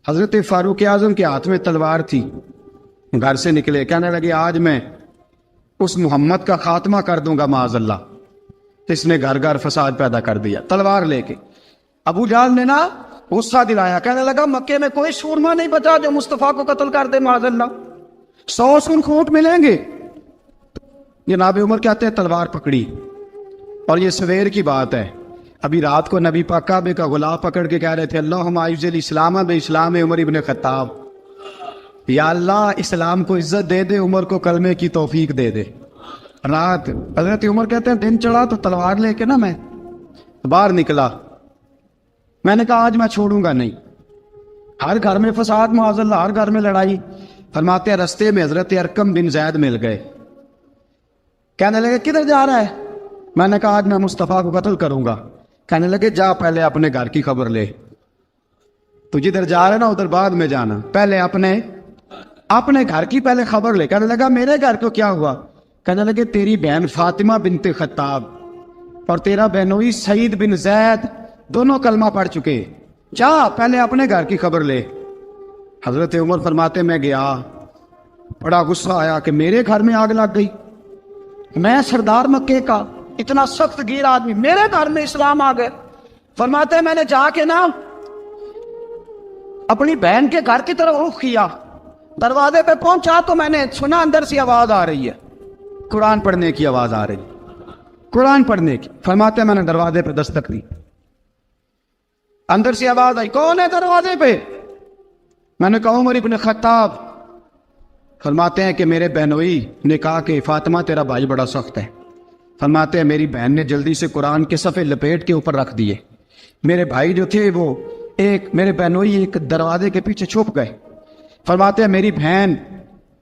حضرت فاروق اعظم کے ہاتھ میں تلوار تھی، گھر سے نکلے، کہنے لگے آج میں اس محمد کا خاتمہ کر دوں گا معاذ اللہ۔ تو اس نے گھر گھر فساد پیدا کر دیا تلوار لے کے۔ ابو جہل نے نا غصہ دلایا، کہنے لگا مکے میں کوئی سورما نہیں بچا جو مصطفیٰ کو قتل کر دے معاذ اللہ، 100 سن کھوٹ ملیں گے۔ جناب عمر کہتے ہیں تلوار پکڑی، اور یہ سویر کی بات ہے، ابھی رات کو نبی پاک کعبے کا غلاف پکڑ کے کہہ رہے تھے اللہم اعز الاسلام باسلام عمر ابن خطاب، یا اللہ اسلام کو عزت دے دے، عمر کو کلمے کی توفیق دے دے۔ رات حضرت عمر کہتے ہیں دن چڑھا تو تلوار لے کے نا میں باہر نکلا، میں نے کہا آج میں چھوڑوں گا نہیں۔ ہر گھر میں فساد معاذ اللہ، ہر گھر میں لڑائی۔ فرماتے ہیں رستے میں حضرت ارقم بن زید مل گئے، کہنے لگے کدھر جا رہا ہے؟ میں نے کہا آج میں مصطفیٰ کو قتل کروں گا۔ کہنے لگے جا پہلے اپنے گھر کی خبر لے، تو جدھر جا رہے نا ادھر بعد میں جانا، پہلے اپنے گھر کی پہلے خبر لے۔ کہنے لگا میرے گھر کو کیا ہوا؟ کہنے لگے تیری بہن فاطمہ بنت خطاب اور تیرا بہنوئی سعید بن زید دونوں کلمہ پڑھ چکے، جا پہلے اپنے گھر کی خبر لے۔ حضرت عمر فرماتے میں گیا، بڑا غصہ آیا کہ میرے گھر میں آگ لگ گئی، میں سردار مکے کا اتنا سخت گیر آدمی، میرے گھر میں اسلام آ گئے۔ فرماتے میں نے جا کے نا اپنی بہن کے گھر کی طرف رخ کیا، دروازے پہ پہنچا تو میں نے سنا اندر سے آواز آ رہی ہے، قرآن پڑھنے کی آواز آ رہی، قرآن پڑھنے کی۔ فرماتے میں نے دروازے پہ دستک دی، اندر سے آواز آئی کون ہے دروازے پہ؟ میں نے کہا عمر ابن خطاب۔ فرماتے ہیں کہ میرے بہنوئی نے کہا کہ فاطمہ تیرا بھائی بڑا سخت ہے۔ فرماتے ہیں میری بہن نے جلدی سے قرآن کے صفحے لپیٹ کے اوپر رکھ دیے، میرے بھائی جو تھے وہ میرے بہنوئی ایک دروازے کے پیچھے چھپ گئے۔ فرماتے ہیں میری بہن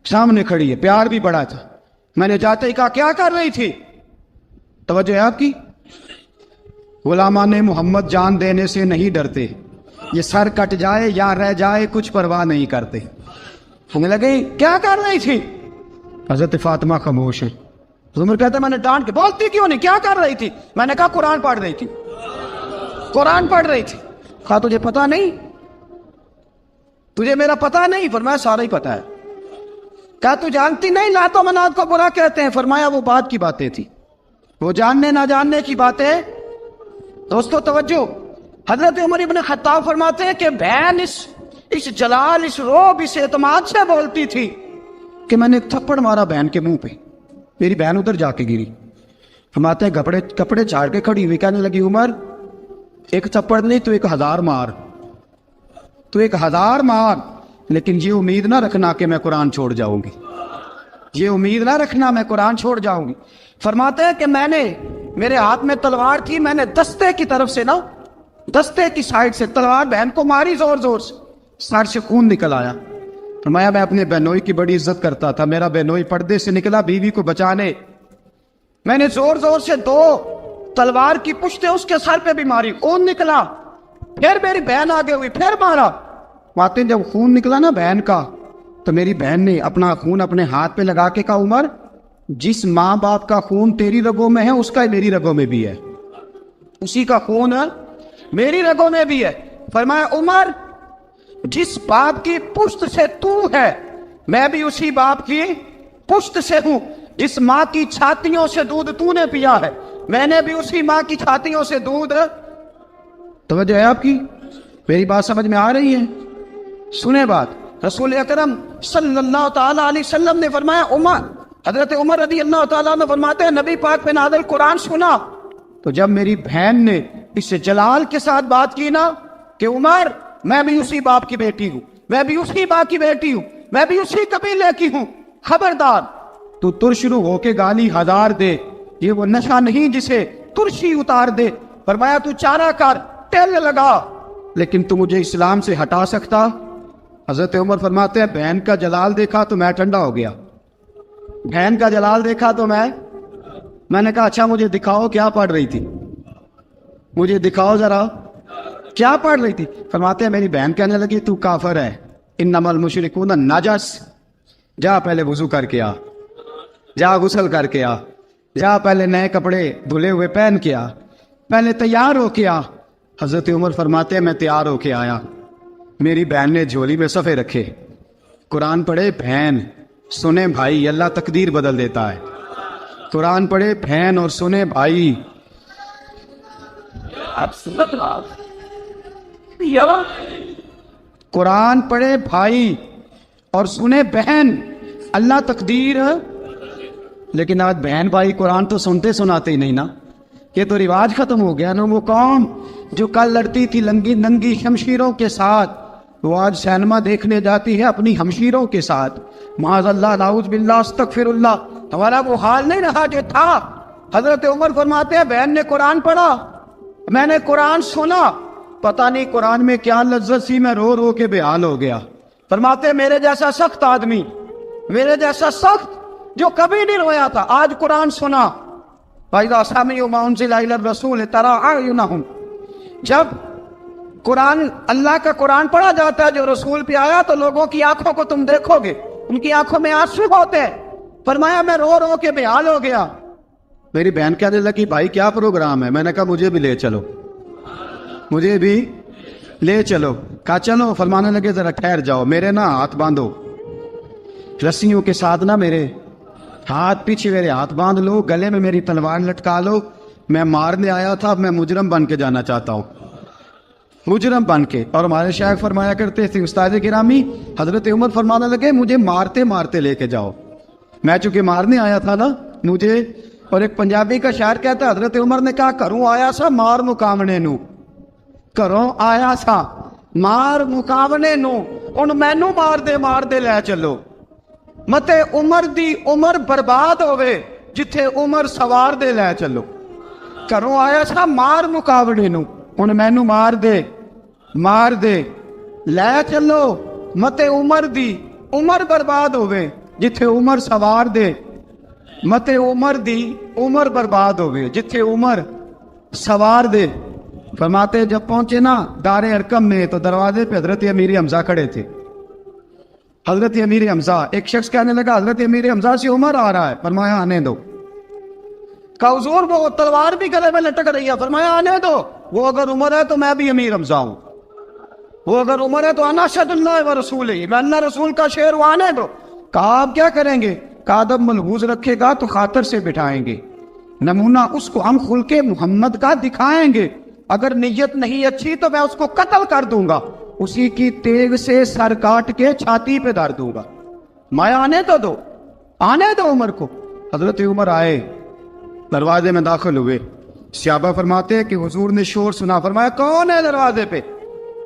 سامنے کھڑی ہے، پیار بھی بڑا تھا، میں نے جاتے ہی کہا کیا کر رہی تھی؟ توجہ ہے آپ کی؟ غلامان محمد جان دینے سے نہیں ڈرتے، یہ سر کٹ جائے یا رہ جائے کچھ پرواہ نہیں کرتے۔ ہمیں لگے کیا کر رہی تھی؟ حضرت فاطمہ خاموش ہے۔ عمر کہتا ہے میں نے ڈانٹ کے بولتی کیوں نہیں، کیا کر رہی تھی؟ میں نے کہا قرآن پڑھ رہی تھی، قرآن پڑھ رہی تھی۔ کہا تجھے پتا نہیں، تجھے میرا پتا نہیں؟ فرمایا سارا ہی پتا ہے۔ کہا تو جانتی نہیں لات و منات کو برا کہتے ہیں؟ فرمایا وہ بات کی باتیں تھی، وہ جاننے نہ جاننے کی باتیں۔ دوستو توجہ، حضرت عمر ابن خطاب فرماتے ہیں کہ بہن اس جلال، اس روب، اس اعتماد سے بولتی تھی کہ میں نے ایک تھپڑ مارا بہن کے منہ پہ، میری بہن ادھر جا کے گری۔ فرماتے ہیں کپڑے جھاڑ کے کھڑی ہوئی، کہنے لگی عمر ایک تھپڑ نہیں تو 1000 مار، تو 1000 مار، لیکن یہ امید نہ رکھنا کہ میں قرآن چھوڑ جاؤں گی، یہ امید نہ رکھنا میں قرآن چھوڑ جاؤں گی۔ فرماتے ہیں کہ میرے ہاتھ میں تلوار تھی، میں نے دستے کی طرف سے نا، دستے کی سائڈ سے تلوار بہن کو ماری زور زور سے، سر سے خون نکل آیا۔ فرمایا میں اپنے بہنوئی کی بڑی عزت کرتا تھا، میرا بہنوئی پردے سے نکلا بیوی کو بچانے، میں نے زور زور سے 2 تلوار کی پشتیں اس کے سر پہ بھی ماری، خون نکلا، پھر میری بہن آگے ہوئی، پھر مارا۔ ماتے جب خون نکلا نا بہن کا، تو میری بہن نے اپنا خون اپنے ہاتھ پہ لگا کے کہا عمر جس ماں باپ کا خون تیری رگوں میں ہے اس کا میری رگوں میں بھی ہے، اسی کا خون میری رگوں میں بھی ہے۔ فرمایا عمر جس باپ کی پشت سے تو ہے میں بھی اسی باپ کی پشت سے ہوں، جس ماں کی چھاتیوں سے دودھ تو نے پیا ہے میں نے بھی اسی ماں کی چھاتیوں سے دودھ۔ توجہ ہے آپ کی؟ میری بات سمجھ میں آ رہی ہے؟ سنیں بات، رسول اکرم صلی اللہ تعالی علیہ وسلم نے فرمایا، حضرت عمر رضی اللہ تعالیٰ عنہ فرماتے ہیں نبی پاک پہ نازل قرآن سنا تو جب میری بہن نے اس سے جلال کے ساتھ بات کی نا کہ عمر میں بھی اسی باپ کی بیٹی ہوں، میں بھی اسی باپ کی بیٹی ہوں، میں بھی اسی قبیلے کی ہوں، خبردار تو ترشرو ہو کے گالی 1000 دے، یہ وہ نشہ نہیں جسے ترشی اتار دے۔ فرمایا تو چارہ کر، ٹیل لگا، لیکن تو مجھے اسلام سے ہٹا سکتا؟ حضرت عمر فرماتے ہیں بہن کا جلال دیکھا تو میں ٹھنڈا ہو گیا، بہن کا جلال دیکھا تو میں نے کہا اچھا مجھے دکھاؤ کیا پڑھ رہی تھی، مجھے دکھاؤ ذرا کیا پڑھ رہی تھی۔ فرماتے ہیں میری بہن کہنے لگی تو کافر ہے، انما المشرکون نجس، جا پہلے وضو کر کے آ، جا غسل کر کے آ، جا پہلے نئے کپڑے دھلے ہوئے پہن کے آ، پہلے تیار ہو کے آ۔ حضرت عمر فرماتے ہیں میں تیار ہو کے آیا، میری بہن نے جھولی میں صفحے رکھے، قرآن پڑھے بہن، سنے بھائی، اللہ تقدیر بدل دیتا ہے۔ قرآن پڑھے بہن اور سنے بھائی، قرآن پڑھے بھائی اور سنے بہن، اللہ تقدیر۔ لیکن آج بہن بھائی قرآن تو سنتے سناتے ہی نہیں نا، یہ تو رواج ختم ہو گیا نا۔ وہ قوم جو کل لڑتی تھی ننگی شمشیروں کے ساتھ، وہ آج سینما دیکھنے جاتی ہے اپنی ہمشیروں کے ساتھ۔ معاذ اللہ، نعوذ باللہ، استغفر اللہ۔ ہمارا وہ حال نہیں رہا جو تھا۔ حضرت عمر فرماتے ہیں بہن نے قرآن پڑھا، میں نے قرآن سنا، پتہ نہیں قرآن میں کیا لذت سی، میں رو رو کے بے حال ہو گیا۔ فرماتے ہیں میرے جیسا سخت آدمی، میرے جیسا سخت جو کبھی نہیں رویا تھا، آج قرآن سنا۔ فَإِذَا سَمِعُوا مَا أُنزِلَ إِلَى الرَّسُولِ تَرَىٰ أَعْيُنَهُمْ، جب قرآن، اللہ کا قرآن پڑھا جاتا ہے جو رسول پہ آیا، تو لوگوں کی آنکھوں کو تم دیکھو گے، ان کی آنکھوں میں آنسو ہوتے ہیں۔ فرمایا میں رو رو کے بے حال ہو گیا۔ میری بہن کہنے لگی بھائی کیا پروگرام ہے؟ میں نے کہا مجھے بھی لے چلو، مجھے بھی لے چلو۔ کہا چلو۔ فرمانے لگے ذرا ٹھہر جاؤ، میرے نا ہاتھ باندھو رسیوں کے ساتھ، نا میرے ہاتھ پیچھے میرے ہاتھ باندھ لو، گلے میں میری تلوار لٹکا لو، میں مارنے آیا تھا، اب میں مجرم بن کے جانا چاہتا ہوں، مجرم بن کے۔ اور ہمارے شیخ فرمایا کرتے تھے، استاد گرامی حضرت عمر فرمانے لگے مجھے مارتے مارتے لے کے جاؤ، میں چونکہ مارنے آیا تھا نا مجھے۔ اور ایک پنجابی کا شاعر کہتا ہے حضرت عمر نے کہا کروں آیا سا مار مکاونے نو، کروں آیا سا مار مکاونے نو، ان مینو مار دے لے چلو، متے عمر دی عمر برباد ہوئے جتھے عمر سوار دے لے چلو۔ کروں آیا سا مار مکاونے نو، ان مینو مار دے لے چلو، متے عمر دی عمر برباد ہوئے جتھے عمر سوار دے، متے عمر دی عمر برباد ہوئے جتھے عمر سوار دے۔ فرماتے جب پہنچے نا دار ارقم میں تو دروازے پہ حضرت امیر حمزہ کھڑے تھے۔ حضرت امیر حمزہ، ایک شخص کہنے لگا حضرت امیر حمزہ سے عمر آ رہا ہے، فرمایا آنے دو۔ کہا حضور وہ تلوار بھی گلے میں لٹک رہی ہے، فرمایا آنے دو، وہ اگر عمر ہے تو میں بھی امیر حمزہ ہوں، وہ اگر عمر ہے تو انا اشہد اللہ و رسولہ، میں اللہ رسول کا شعر ہوں، آنے دو۔ کہا آپ کیا کریں گے؟ کہا ادب ملحوظ رکھے گا تو خاطر سے بٹھائیں گے، نمونہ اس کو ہم خلق محمد کا دکھائیں گے، اگر نیت نہیں اچھی تو میں اس کو قتل کر دوں گا، اسی کی تیغ سے سر کاٹ کے چھاتی پہ دھر دوں گا، میں آنے تو دو، آنے دو عمر کو۔ حضرت عمر آئے، دروازے میں داخل ہوئے، صحابہ فرماتے ہیں کہ حضور نے شور سنا، فرمایا کون ہے دروازے پہ؟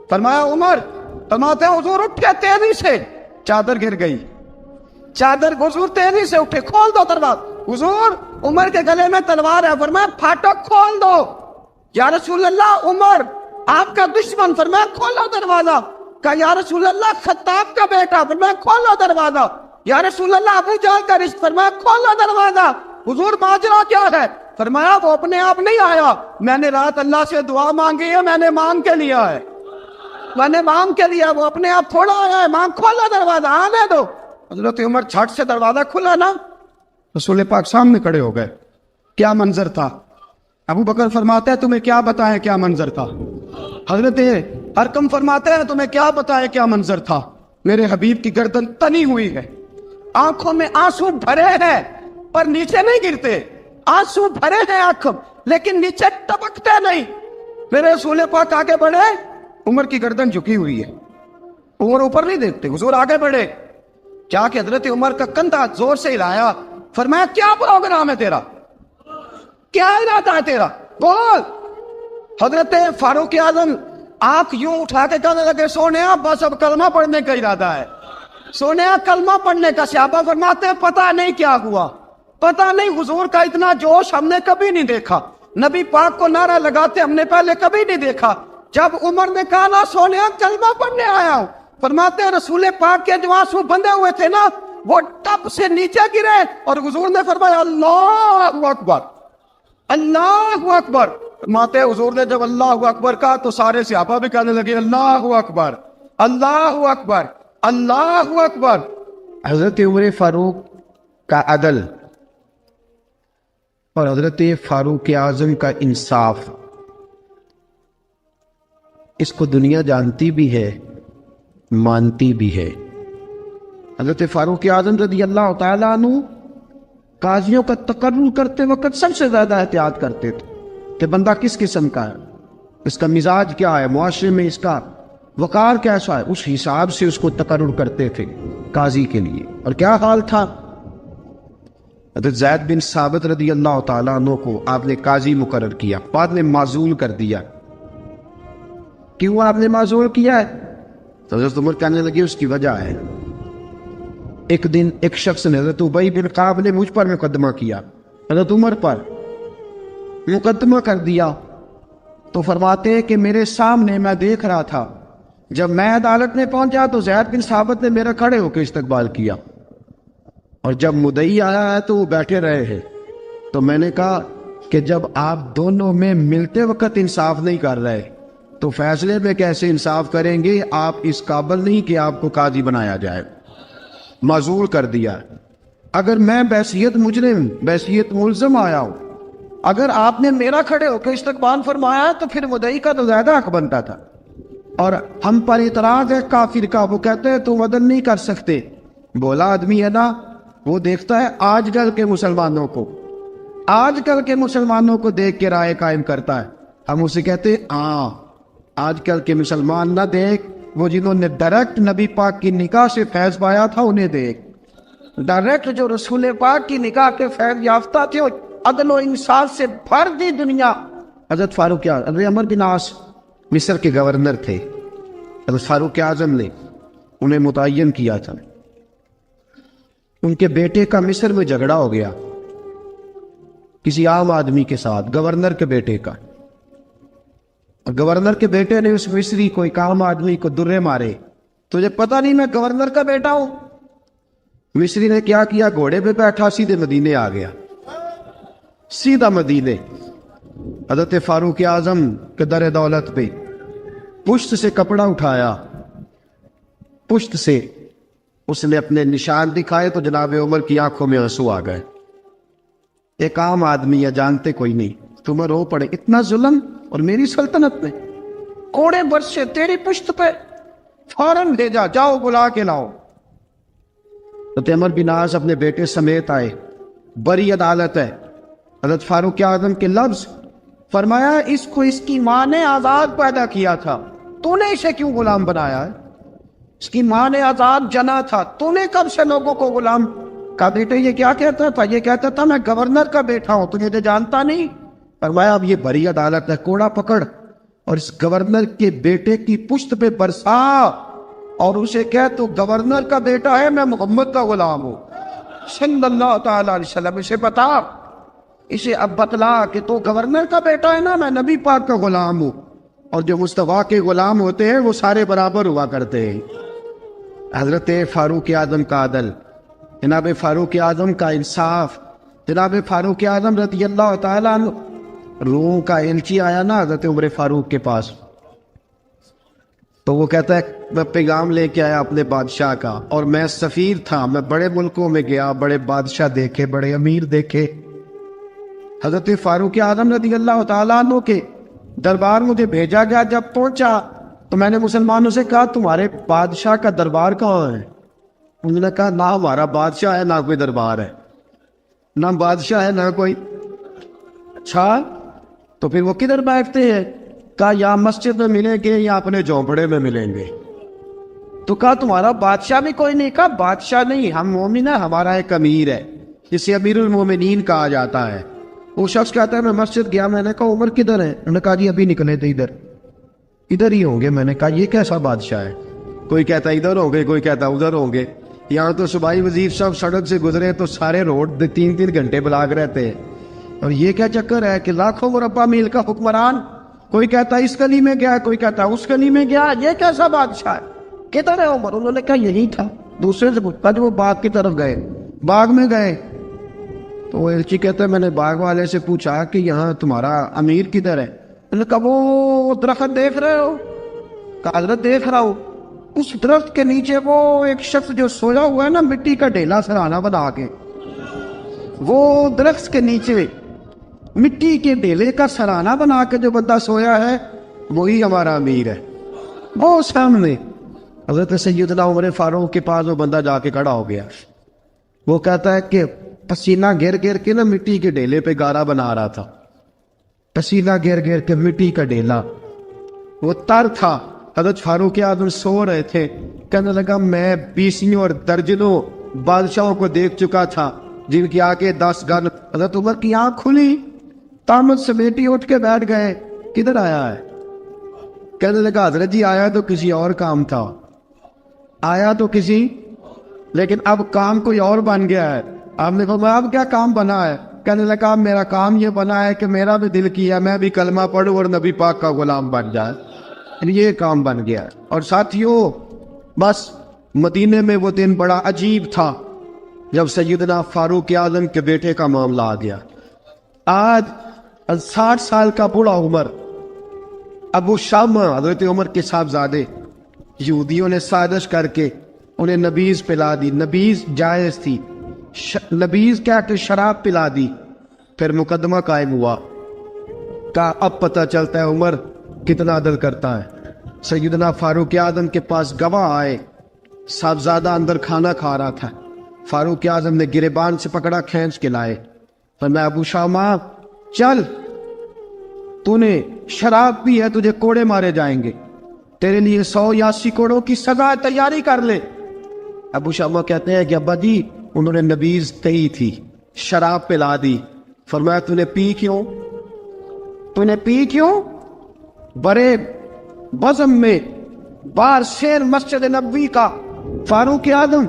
فرمایا عمر۔ فرماتے ہیں حضور اٹھے تیزی سے، چادر گر گئی، چادر، حضور تیزی سے اٹھے، کھول دو دروازہ۔ حضور عمر کے گلے میں تلوار ہے، فرمایا پھاٹک کھول دو۔ یا رسول اللہ عمر آپ کا دشمن، فرمایا کھولو دروازہ۔ کہا یا رسول اللہ خطاب کا بیٹا، فرمایا کھولو دروازہ۔ یا رسول اللہ ابو جہل کا رشت، فرمایا کھولو دروازہ۔ حضور ماجرا کیا ہے؟ فرمایا وہ اپنے آپ نہیں آیا، میں نے رات اللہ سے دعا مانگی ہے، میں نے مانگ کے لیا ہے، میں نے مانگ کے لیا، وہ اپنے آپ تھوڑا آیا ہے، مانگ، کھولو دروازہ، آنے دو۔ حضرت عمر چھٹ سے دروازہ کھلا نا، رسول پاک سامنے کھڑے ہو گئے۔ کیا منظر تھا؟ ابو بکر فرماتے ہیں تمہیں کیا بتائیں کیا منظر تھا؟ حضرت ارقم فرماتے ہیں تمہیں کیا بتائیں کیا منظر تھا؟ میرے حبیب کی گردن تنی ہوئی ہے، آنکھوں میں آنسو بھرے ہیں پر نیچے نہیں گرتے، آنسو بھرے ہیں آنکھوں لیکن نیچے ٹپکتے نہیں۔ میرے رسول پاک آگے بڑھے، عمر کی گردن جھکی ہوئی ہے، عمر اوپر نہیں دیکھتے، حضور آگے بڑھے، جا کے حضرت عمر کا کندھا زور سے ہلایا، فرمایا کیا پروگرام ہے تیرا، کیا ارادہ ہے تیرا، بول۔ حضرت فاروق اعظم آنکھ یوں اٹھا کے کہنے لگے سونیا بس اب کلمہ پڑھنے کا ارادہ ہے، سونیا کلمہ پڑھنے کا۔ صحابہ فرماتے ہیں پتہ نہیں کیا ہوا، پتہ نہیں، حضور کا اتنا جوش ہم نے کبھی نہیں دیکھا، نبی پاک کو نعرہ لگاتے ہم نے پہلے کبھی نہیں دیکھا۔ جب عمر نے کہا نا سونیا کلمہ پڑھنے آیا ہوں، فرماتے ہیں رسول پاک کے جو آنسو بندے ہوئے تھے نا وہ ٹپ سے نیچے گرے، اور حضور نے فرمایا اللہ اکبر، اللہ اکبر۔ فرماتے ہیں حضور نے جب اللہ اکبر کہا تو سارے صحابہ بھی کہنے لگے اللہ اکبر، اللہ اکبر، اللہ اکبر۔ حضرت عمر فاروق کا عدل اور حضرت فاروق اعظم کا انصاف، اس کو دنیا جانتی بھی ہے مانتی بھی ہے۔ حضرت فاروق اعظم رضی اللہ تعالیٰ عنہ قاضیوں کا تقرر کرتے وقت سب سے زیادہ احتیاط کرتے تھے کہ بندہ کس قسم کا ہے، اس کا مزاج کیا ہے، معاشرے میں اس کا وقار کیسا ہے، اس حساب سے اس کو تقرر کرتے تھے قاضی کے لیے۔ اور کیا حال تھا، حضرت زید بن ثابت رضی اللہ تعالیٰ عنہ کو آپ نے قاضی مقرر کیا، بعد میں معزول کر دیا۔ کیوں آپ نے معزول کیا ہے؟ تو حضرت عمر کہنے لگے اس کی وجہ ہے، ایک دن ایک شخص نے، حضرت ابی بن کعب نے مجھ پر مقدمہ کیا، حضرت عمر پر مقدمہ کر دیا، تو فرماتے ہیں کہ میرے سامنے میں دیکھ رہا تھا، جب میں عدالت میں پہنچا تو زید بن ثابت نے میرا کھڑے ہو کے استقبال کیا، اور جب مدعی آیا ہے تو وہ بیٹھے رہے ہیں۔ تو میں نے کہا کہ جب آپ دونوں میں ملتے وقت انصاف نہیں کر رہے تو فیصلے میں کیسے انصاف کریں گے؟ آپ اس قابل نہیں کہ آپ کو قاضی بنایا جائے، معزول کر دیا۔ اگر میں بحیثیت مجرم، بحیثیت ملزم آیا ہوں، اگر آپ نے میرا کھڑے ہو کے استقبال فرمایا تو پھر مدعی کا تو زیادہ حق بنتا تھا۔ اور ہم پر اعتراض ہے کافر کا، وہ کہتے ہیں تم عدل نہیں کر سکتے۔ بولا آدمی ہے نا، وہ دیکھتا ہے آج کل کے مسلمانوں کو، آج کل کے مسلمانوں کو دیکھ کے رائے قائم کرتا ہے۔ ہم اسے کہتے ہیں ہاں آج کل کے مسلمان نہ دیکھ، وہ جنہوں نے ڈائریکٹ نبی پاک کی نکاح سے فیض پایا تھا انہیں دیکھ، ڈائریکٹ جو رسول پاک کی نکاح کے فیض یافتہ تھے، عدل و انصاف سے بھر دی دنیا۔ حضرت فاروق اعظم، حضرت عمرو بن عاص مصر کے گورنر تھے، حضرت فاروق اعظم نے انہیں متعین کیا تھا۔ ان کے بیٹے کا مصر میں جھگڑا ہو گیا کسی عام آدمی کے ساتھ، گورنر کے بیٹے کا، اور گورنر کے بیٹے نے اس مصری کو، ایک عام آدمی کو درے مارے۔ تجھے پتہ نہیں میں گورنر کا بیٹا ہوں؟ مصری نے کیا کیا، گھوڑے پہ بیٹھا سیدھے مدینے آ گیا، سیدھا مدینے۔ حضرت فاروق اعظم کے در دولت پہ پشت سے کپڑا اٹھایا، پشت سے اس نے اپنے نشان دکھائے تو جناب عمر کی آنکھوں میں آنسو آ گئے۔ ایک عام آدمی ہے، جانتے کوئی نہیں، تمہیں رو پڑے، اتنا ظلم، اور میری سلطنت میں کوڑے برسے تیری پشت پہ، فوراً لے جا، جاؤ بلا کے لاؤ۔ حضرت عمر بن عاص اپنے بیٹے سمیت آئے، بڑی عدالت ہے، حضرت فاروق اعظم کے لفظ، فرمایا اس کو اس کی ماں نے آزاد پیدا کیا تھا، تو نے اسے کیوں غلام بنایا ہے؟ اس کی ماں نے آزاد جنا تھا، تو نے کب سے لوگوں کو غلام؟ کہا بیٹے یہ کیا کہتا تھا؟ یہ کہتا تھا میں گورنر کا بیٹا ہوں، تجھے تو جانتا نہیں۔ فرمایا اب یہ بڑی عدالت ہے، کوڑا پکڑ اور اس گورنر کے بیٹے کی پشت پہ برسا اور اسے کہہ تو گورنر کا بیٹا ہے، میں محمد کا غلام ہوں صلی اللہ تعالی علیہ وسلم۔ اسے بتا، اسے اب بتلا کہ تو گورنر کا بیٹا ہے نا، میں نبی پاک کا غلام ہوں، اور جو مصطفیٰ کے غلام ہوتے ہیں وہ سارے برابر ہوا کرتے ہیں۔ حضرت فاروق اعظم کا عدل، جناب فاروق اعظم کا انصاف، جناب فاروق اعظم رضی اللہ تعالیٰ عنہ۔ روم کا ایلچی آیا نا حضرت عمر فاروق کے پاس، تو وہ کہتا ہے میں پیغام لے کے آیا اپنے بادشاہ کا، اور میں سفیر تھا، میں بڑے ملکوں میں گیا، بڑے بادشاہ دیکھے، بڑے امیر دیکھے۔ حضرت فاروق اعظم رضی اللہ تعالیٰ عنہ کے دربار مجھے بھیجا گیا، جب پہنچا تو میں نے مسلمانوں سے کہا تمہارے بادشاہ کا دربار کہاں ہے؟ انہوں نے کہا نہ ہمارا بادشاہ ہے نہ کوئی دربار ہے، نہ بادشاہ ہے نہ کوئی۔ اچھا تو پھر وہ کدھر بیٹھتے ہیں؟ کہا یا مسجد میں ملیں گے یا اپنے جھونپڑے میں ملیں گے۔ تو کہا تمہارا بادشاہ بھی کوئی نہیں؟ کہا بادشاہ نہیں، ہم مومن ہیں، ہمارا ایک امیر ہے جسے امیر المومنین کہا جاتا ہے۔ وہ شخص کہتا ہے میں مسجد گیا، میں نے کہا عمر کدھر ہے؟ انہوں نے کہا جی ابھی نکلے تھے ادھر ہی ہوں گے۔ میں نے کہا یہ کیسا بادشاہ ہے؟ کوئی کہتا ادھر ہوں گے، کوئی کہتا ادھر ہوں گے۔ یہاں تو صوبائی وزیر صاحب سڑک سے گزرے تو سارے روڈ 3 گھنٹے بلاک رہتے ہیں، اور یہ کیا چکر ہے کہ لاکھوں مربع میل کا حکمران، کوئی کہتا اس گلی میں گیا، کوئی کہتا اس گلی میں گیا، یہ کیسا بادشاہ ہے؟ کدھر ہے عمر؟ انہوں نے کہا یہی تھا۔ دوسرے سے پوچھتا جو وہ باغ کی طرف گئے، باغ میں گئے تو وہ ایلچی کہتا ہے میں نے باغ والے سے پوچھا کہ یہاں تمہارا امیر کدھر ہے؟ انہوں نے کہا وہ درخت دیکھ رہے ہو؟ کہا حضرت دیکھ رہا ہوں۔ اس درخت کے نیچے وہ ایک شخص جو سویا ہوا ہے نا، مٹی کا ڈھیلا سرہانہ بنا کے، وہ درخت کے نیچے مٹی کے ڈھیلے کا سرہانہ بنا کے جو بندہ سویا ہے وہی ہمارا امیر ہے۔ وہ سامنے حضرت سیدنا عمر فاروق کے پاس وہ بندہ جا کے کھڑا ہو گیا. وہ کہتا ہے کہ پسینہ گر گر کے نا مٹی کے ڈھیلے پہ گارا بنا رہا تھا. پسینہ گر گر کے مٹی کا ڈھیلا, وہ تر تھا. حضرت فاروق اعظم سو رہے تھے. کہنے لگا میں بیسیوں اور درجنوں بادشاہوں کو دیکھ چکا تھا جن کی آگے 10 گن. حضرت عمر کی آنکھ کھلی, تامت سمیٹی اٹھ کے بیٹھ گئے. کدھر آیا ہے؟ کہنے لگا حضرت جی آیا تو کسی اور کام تھا, آیا تو کسی, لیکن اب کام کوئی اور بن گیا ہے. آپ نے فرمایا اب کیا کام بنا ہے؟ کہنے لگا میرا کام یہ بنا ہے کہ میرا بھی دل کیا میں بھی کلمہ پڑھوں اور نبی پاک کا غلام بن جائے. یہ کام بن گیا. اور ساتھیوں بس مدینے میں وہ دن بڑا عجیب تھا جب سیدنا فاروق اعظم کے بیٹے کا معاملہ آ گیا. آج 60 سال کا بوڑھا عمر, ابو شامہ حضرت عمر کے صاحبزادے, یہودیوں نے سازش کر کے انہیں نبیذ پلا دی. نبیذ جائز تھی, نبیذ کیا کہ شراب پلا دی. پھر مقدمہ قائم ہوا. کہا اب پتہ چلتا ہے عمر کتنا عدل کرتا ہے. سیدنا فاروق اعظم کے پاس گواہ آئے. صاحبزادہ اندر کھانا کھا رہا تھا. فاروق اعظم نے گریبان سے پکڑا, کھینچ کے لائے. فرمایا ابو شامہ چل, تو نے شراب پی ہے, تجھے کوڑے مارے جائیں گے, تیرے لیے 100 یا 80 کوڑوں کی سزا تیاری کر لے. ابو شامہ کہتے ہیں کہ ابا جی انہوں نے نبیذ کہی تھی, شراب پلا دی. فرمایا تو نے پی کیوں؟ تو نے پی کیوں؟ بڑے بزم میں بار شیر مسجد نبوی کا فاروق اعظم.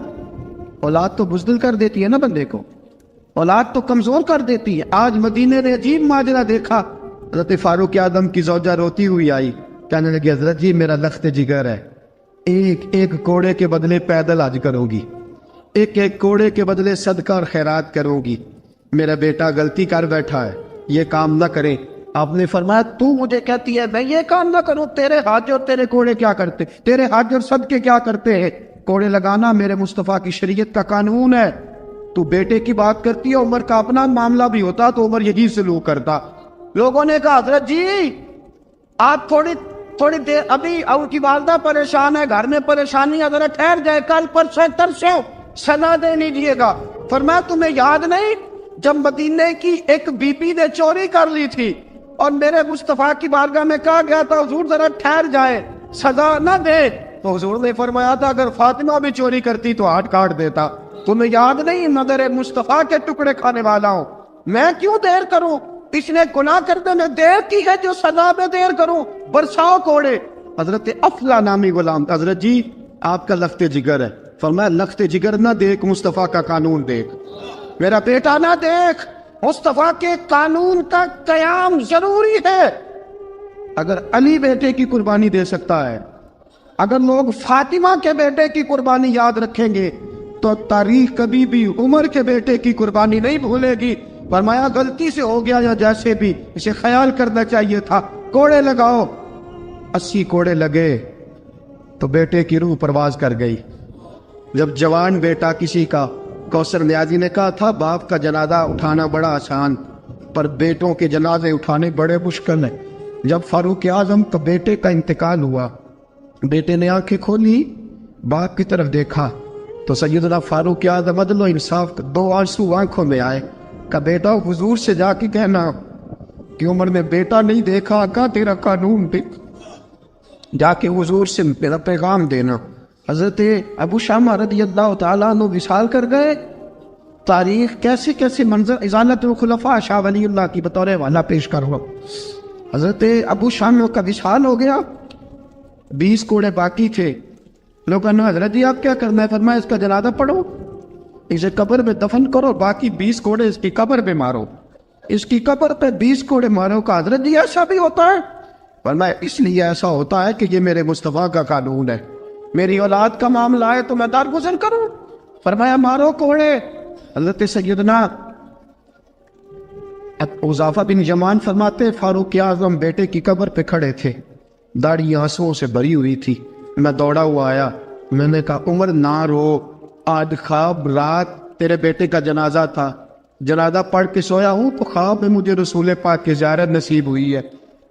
اولاد تو بزدل کر دیتی ہے نا بندے کو, اولاد تو کمزور کر دیتی ہے. آج مدینے نے عجیب ماجرا دیکھا. حضرت فاروق اعظم کی زوجہ روتی ہوئی آئی, کہنے لگی حضرت جی میرا لخت جگر ہے, ایک کوڑے کے بدلے پیدل حج کروں گی, ایک کوڑے کے بدلے صدقہ اور خیرات کروں گی. میرا بیٹا غلطی کر بیٹھا ہے, یہ کام نہ کرے. آپ نے فرمایا تو مجھے کہتی ہے میں یہ کام نہ کروں؟ تیرے حج اور تیرے کوڑے کیا کرتے, تیرے حج اور صدقے کیا کرتے ہیں؟ کوڑے لگانا میرے مصطفیٰ کی شریعت کا قانون ہے. تو بیٹے کی بات کرتی ہے, عمر کا اپنا معاملہ بھی ہوتا تو عمر یہی سلوک کرتا. لوگوں نے کہا حضرت جی آپ تھوڑی دیر, ابھی ان کی والدہ پریشان ہے, گھر میں پریشانی ہے, ذرا ٹھہر جائے, کل پرسوں ترسوں سزا دے لیجیے گا. فرمایا تمہیں یاد نہیں جب مدینے کی ایک بی بی نے چوری کر لی تھی اور میرے مصطفیٰ کی بارگاہ میں کہا گیا تھا حضور ذرا ٹھہر جائے, سزا نہ دے, تو حضور نے فرمایا تھا اگر فاطمہ بھی چوری کرتی تو ہاتھ کاٹ دیتا. تمہیں یاد نہیں نظر مصطفیٰ کے ٹکڑے کھانے والا ہوں, میں کیوں دیر کروں؟ اس نے گناہ کرنے میں دیر کی ہے جو سزا میں دیر کروں, برساؤ کوڑے. حضرت افلا نامی غلام, حضرت جی آپ کا لخت جگر ہے. فرمایا لخت جگر نہ دیکھ, مصطفیٰ کا قانون دیکھ. میرا بیٹا نہ دیکھ, مصطفیٰ کے قانون کا قیام ضروری ہے. اگر علی بیٹے کی قربانی دے سکتا ہے, اگر لوگ فاطمہ کے بیٹے کی قربانی یاد رکھیں گے تو تاریخ کبھی بھی عمر کے بیٹے کی قربانی نہیں بھولے گی. فرمایا غلطی سے ہو گیا یا جیسے بھی, اسے خیال کرنا چاہیے تھا. کوڑے لگاؤ. 80 کوڑے لگے تو بیٹے کی روح پرواز کر گئی. جب جوان بیٹا کسی کا, کوثر نیازی نے کہا تھا باپ کا جنازہ اٹھانا بڑا آسان, پر بیٹوں کے جنازے اٹھانے بڑے مشکل ہیں. جب فاروق اعظم کا بیٹے کا انتقال ہوا, بیٹے نے آنکھیں کھولی, باپ کی طرف دیکھا تو سیدنا فاروق اعظم عدل و انصاف, 2 آنسو آنکھوں میں آئے. کہ بیٹا حضور سے جا کے کہنا کہ عمر نے بیٹا نہیں دیکھا, کا تیرا قانون دیکھ, جا کے حضور سے میرا پیغام دینا. حضرت ابو شامہ رضی اللہ تعالیٰ عنہ وصال کر گئے. تاریخ کیسے کیسے منظر ازالت الخلفاء شاہ ولی اللہ کی بطور والا پیش کرو. حضرت ابو شامہ کا وصال ہو گیا, 20 کوڑے باقی تھے. لوگوں نے حضرت جی آپ کیا کرنا ہے؟ فرمایا اس کا جنازہ پڑھو, اسے قبر میں دفن کرو, باقی 20 کوڑے اس کی قبر پہ مارو, اس کی قبر پہ 20 کوڑے مارو. کا حضرت جی ایسا بھی ہوتا ہے؟ فرمایا اس لیے ایسا ہوتا ہے کہ یہ میرے مصطفیٰ کا قانون ہے, میری اولاد کا معاملہ ہے تو میں درگزر کروں. فرمایا مارو کوڑے. حضرت سیدنا حذیفہ بن یمان فرماتے فاروق اعظم بیٹے کی قبر پہ کھڑے تھے, داڑھی آنسوؤں سے بھری ہوئی تھی. میں دوڑا ہوا آیا, میں نے کہا عمر نہ رو, آج خواب رات تیرے بیٹے کا جنازہ تھا, جنازہ پڑھ کے سویا ہوں تو خواب میں مجھے رسول پاک کی زیارت نصیب ہوئی ہے.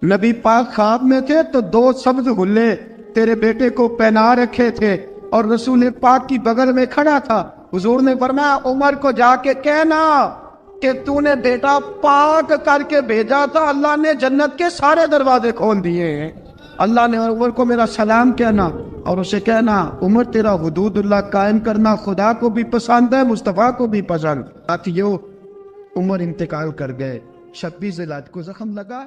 نبی پاک خواب میں تھے تو 2 سبز غلے تیرے بیٹے کو پہنا رکھے تھے اور رسول پاک کی بغل میں کھڑا تھا. حضور نے فرمایا عمر کو جا کے کہنا کہ تو نے بیٹا پاک کر کے بھیجا تھا, اللہ نے جنت کے سارے دروازے کھول دیے ہیں. اللہ نے عمر کو میرا سلام کہنا اور اسے کہنا عمر تیرا حدود اللہ قائم کرنا خدا کو بھی پسند ہے, مصطفیٰ کو بھی پسند. ساتھیو عمر انتقال کر گئے, 26 ذی الحجہ کو زخم لگا.